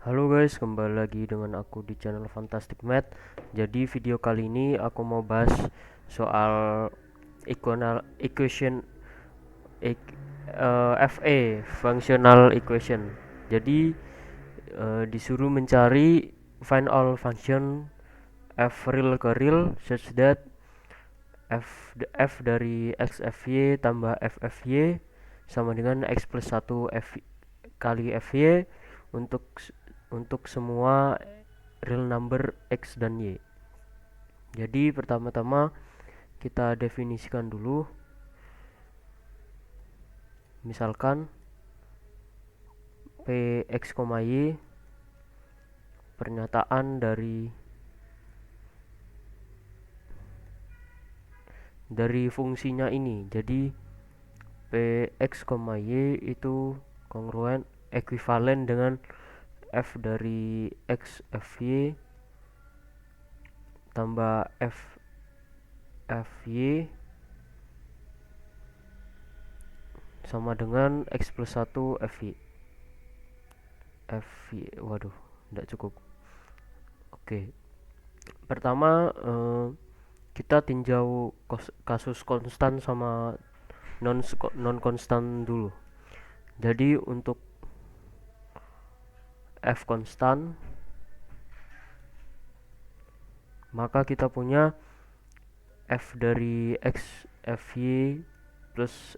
Halo guys, kembali lagi dengan aku di channel Fantastic Math. Jadi video kali ini aku mau bahas soal equation FA, functional equation. Jadi disuruh mencari find all function f real ke real such that f dari xfy tambah ffy sama dengan x plus 1 f kali fy untuk semua real number x dan y. Jadi pertama-tama kita definisikan dulu. Misalkan px, y pernyataan dari fungsinya ini. Jadi px, y itu kongruen ekuivalen dengan f dari x fy tambah f fy sama dengan x plus 1 fy. Waduh, tidak cukup. Oke, pertama kita tinjau kasus konstan sama non konstan dulu. Jadi untuk f konstan, maka kita punya f dari x fy plus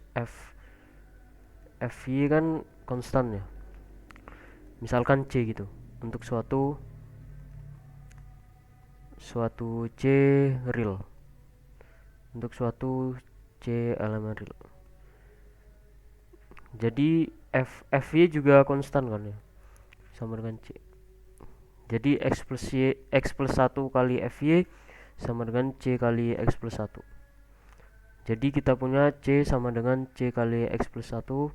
fy kan konstan ya. Misalkan c gitu. Untuk suatu c real. Untuk suatu c elemen real. Jadi fy juga konstan kan ya. Sama dengan c. Jadi x plus 1 kali fy sama dengan c kali x plus 1. Jadi kita punya c sama dengan c kali x plus 1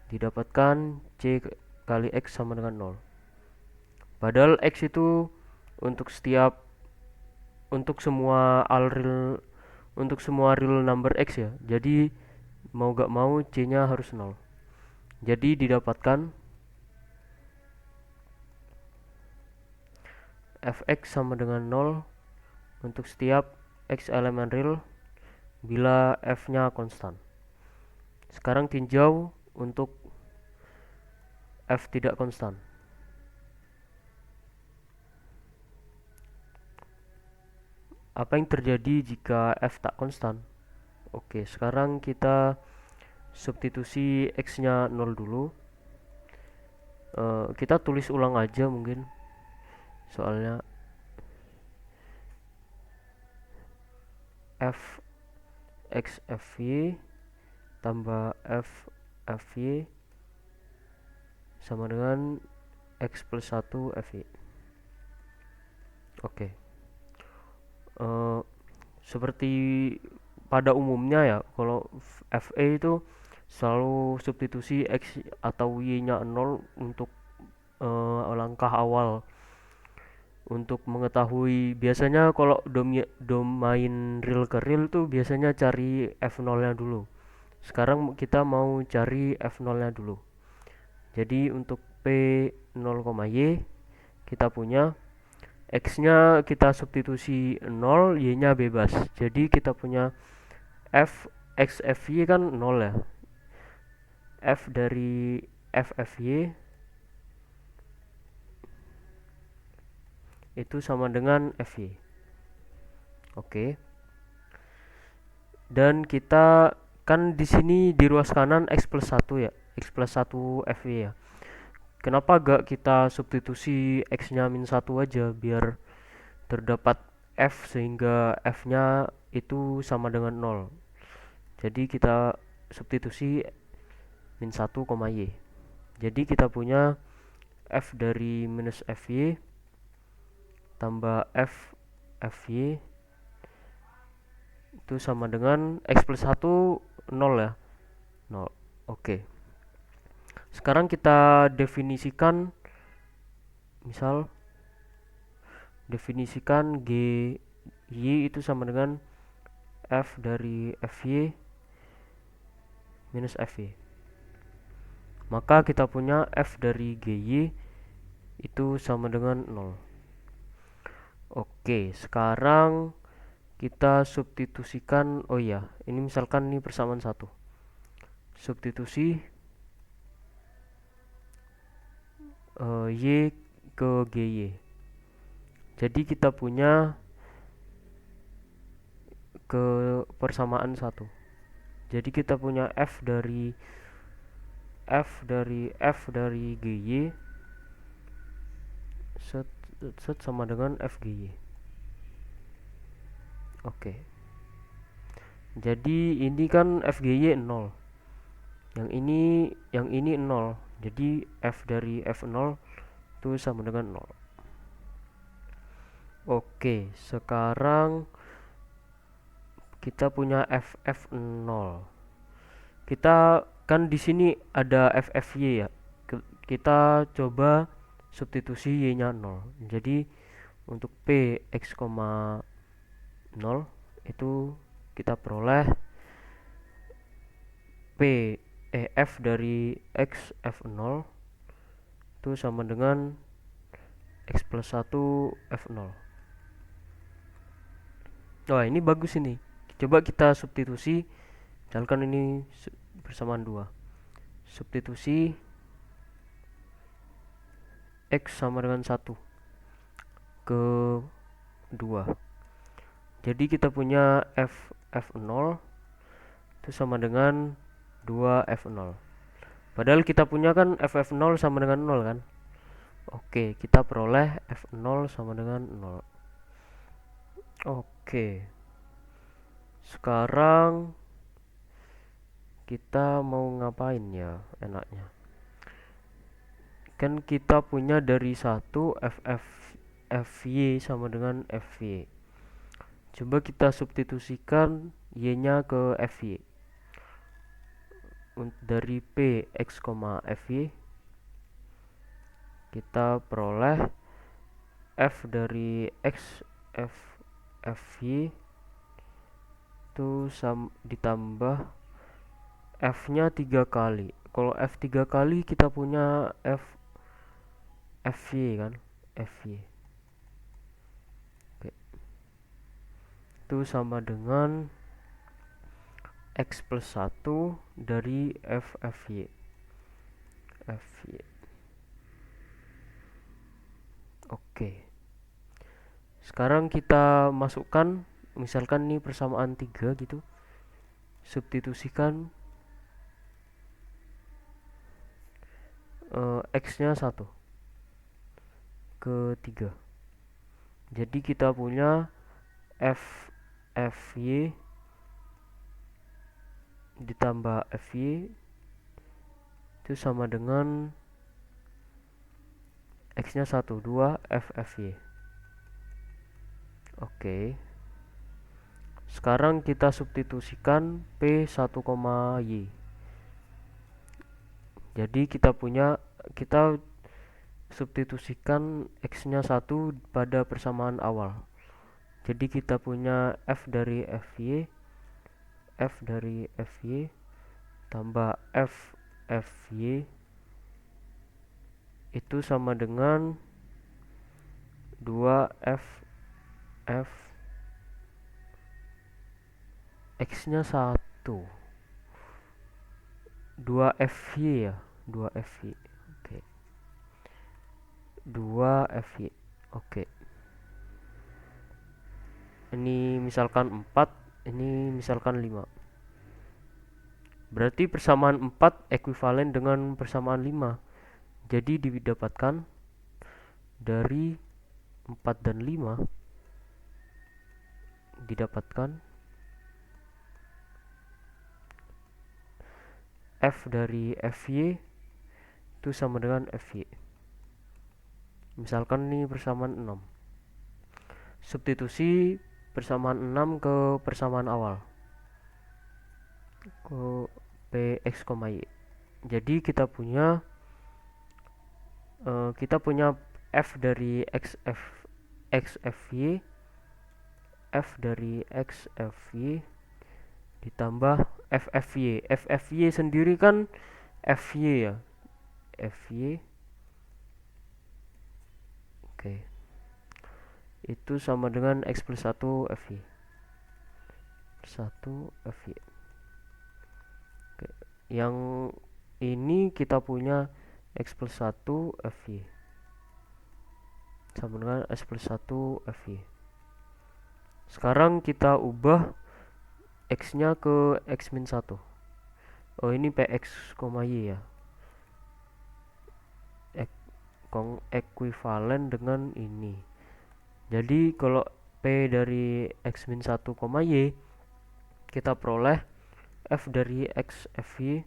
didapatkan c kali x sama dengan 0. Padahal x itu untuk semua real number x ya. Jadi mau gak mau c-nya harus 0. Jadi didapatkan fx sama dengan 0 untuk setiap x elemen real bila f-nya konstan. Sekarang tinjau untuk f tidak konstan. Apa yang terjadi jika f tak konstan? Oke, sekarang kita substitusi x-nya 0 dulu. Kita tulis ulang aja mungkin. Soalnya f x fy tambah f fy sama dengan x plus 1 fy. Oke. Seperti pada umumnya ya, kalau fa itu selalu substitusi x atau y-nya 0 untuk langkah awal untuk mengetahui. Biasanya kalau domain real ke real tuh biasanya cari f0-nya dulu. Sekarang kita mau cari f0-nya dulu. Jadi untuk p0, y kita punya x-nya kita substitusi 0, y-nya bebas. Jadi kita punya f x fy kan 0 ya. F dari f fy itu sama dengan fy. Oke. Dan kita kan di sini di ruas kanan x plus 1 ya. X plus 1 fy ya. Kenapa gak kita substitusi x-nya min 1 aja biar terdapat f sehingga f-nya itu sama dengan 0. Jadi kita substitusi min 1, y. Jadi kita punya f dari minus fy tambah f fy itu sama dengan x plus 1 0 ya. 0. Oke. Sekarang kita definisikan, misal definisikan g y itu sama dengan f dari fy minus fy. Maka kita punya f dari gy itu sama dengan 0. Oke, sekarang kita substitusikan. Oh iya, ini misalkan ini persamaan 1. Substitusi Y ke GY. Jadi kita punya ke persamaan 1. Jadi kita punya F dari GY set, set sama dengan FGY. Oke. Jadi ini kan FGY 0. Yang ini 0. Jadi F dari F0 itu sama dengan 0. Oke, sekarang kita punya FF0. Kita kan di sini ada FFY ya. Kita coba substitusi Y-nya 0. Jadi untuk P X, 0 itu kita peroleh F dari X F0 itu sama dengan X plus 1 F0. Wah, ini bagus ini. Coba kita substitusi, misalkan ini bersamaan 2. Substitusi X sama dengan 1 ke 2. Jadi kita punya F0 itu sama dengan 2F0. Padahal kita punya kan FF0 sama dengan 0 kan. Oke, kita peroleh F0 sama dengan 0. Oke. Sekarang kita mau ngapain ya enaknya? Kan kita punya dari 1 FY sama dengan FY. Coba kita substitusikan Y-nya ke FY. Dari P X, FY kita peroleh F dari X FY itu ditambah F-nya 3 kali. Kalau F 3 kali kita punya FY kan, FY. Oke. Itu sama dengan X plus 1 dari FY. Oke. Sekarang kita masukkan, misalkan ini persamaan 3 gitu. Substitusikan X-nya 1 ke 3. Jadi kita punya FY ditambah FY itu sama dengan X-nya 1, 2 FY. Oke. Sekarang kita substitusikan P1, Y. Jadi kita substitusikan X-nya 1 pada persamaan awal. Jadi kita punya F dari FY tambah FY itu sama dengan 2F X-nya 1, 2FY ya, 2FY. Oke. 2FY. Oke. Ini misalkan 4, ini misalkan 5. Berarti persamaan 4 ekuivalen dengan persamaan 5. Jadi didapatkan dari 4 dan 5 didapatkan F dari FY itu sama dengan FY. Misalkan ini persamaan 6. Substitusi persamaan 6 ke persamaan awal. Ke Px, Y. Jadi kita punya F dari XFY, F dari XFY ditambah FFY sendiri kan FY ya, FY Oke, itu sama dengan X plus 1 FY. 1 FY. Oke. Yang ini kita punya X plus 1 FY sama dengan X plus 1 FY. Sekarang kita ubah X nya ke X min 1. Oh, ini PX, Y ya. Ekuivalen dengan ini. Jadi kalau P dari X min 1, Y, kita peroleh F dari X FY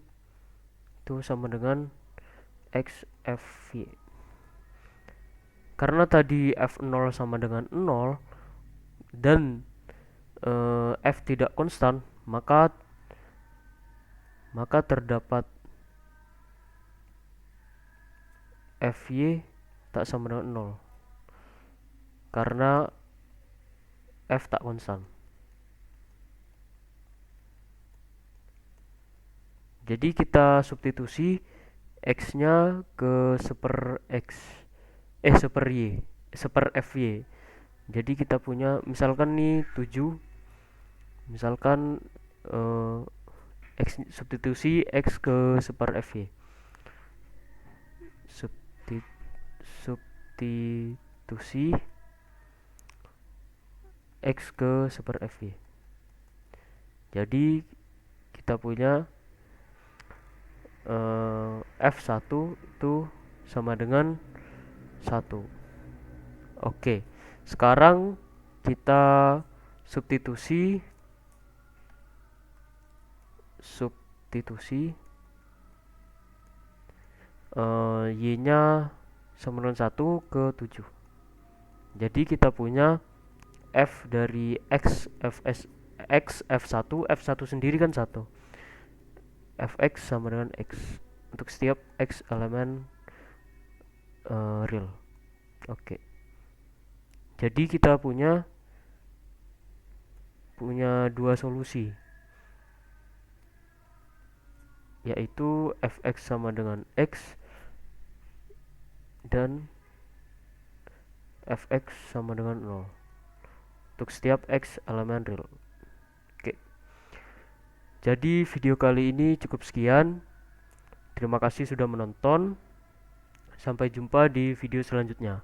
itu sama dengan X FY. Karena tadi F0 sama dengan 0 dan F tidak konstan, maka terdapat FY tak sama dengan 0 karena F tak konstan. Jadi kita substitusi X nya ke seper Y, seper FY. Jadi kita punya misalkan nih 7, misalkan X, substitusi X ke seper FY. Substitusi X ke seper FY. Jadi kita punya F1 itu sama dengan 1. Oke, sekarang kita substitusi Y nya sama dengan 1 ke 7. Jadi kita punya F dari X F1 sendiri kan 1. Fx sama dengan X untuk setiap X elemen real. Oke. Jadi kita punya dua solusi, yaitu Fx sama dengan X dan Fx sama dengan 0 untuk setiap X elemen real. Oke. Jadi video kali ini cukup sekian. Terima kasih sudah menonton. Sampai jumpa di video selanjutnya.